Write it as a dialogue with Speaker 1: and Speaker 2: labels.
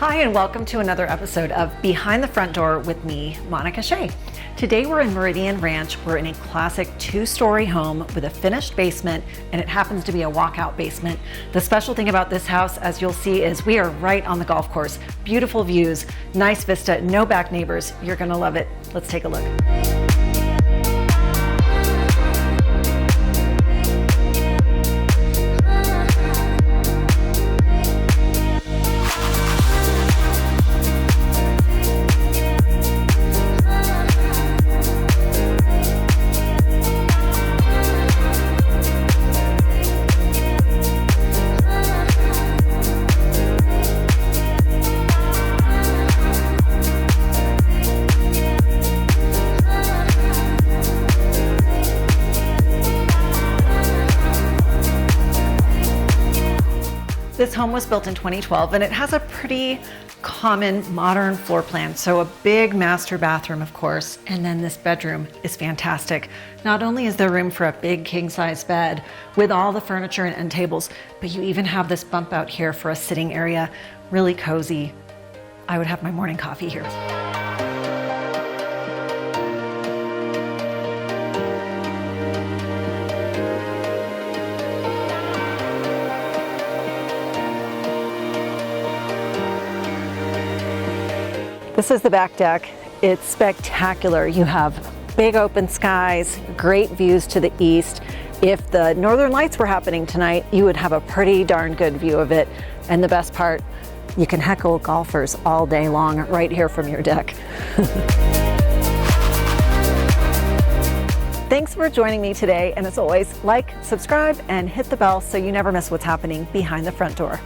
Speaker 1: Hi, and welcome to another episode of Behind the Front Door with me, Monica Shea. Today we're in Meridian Ranch. We're in a classic two-story home with a finished basement, and it happens to be a walkout basement. The special thing about this house, as you'll see, is we are right on the golf course. Beautiful views, nice vista, no back neighbors. You're gonna love it. Let's take a look. This home was built in 2012 and it has a pretty common modern floor plan. So a big master bathroom, of course, and then this bedroom is fantastic. Not only is there room for a big king size bed with all the furniture and end tables, but you even have this bump out here for a sitting area, really cozy. I would have my morning coffee here. This is the back deck. It's spectacular. You have big open skies, great views to the east. If the northern lights were happening tonight, you would have a pretty darn good view of it. And the best part, you can heckle golfers all day long right here from your deck. Thanks for joining me today. And as always, like, subscribe, and hit the bell so you never miss what's happening behind the front door.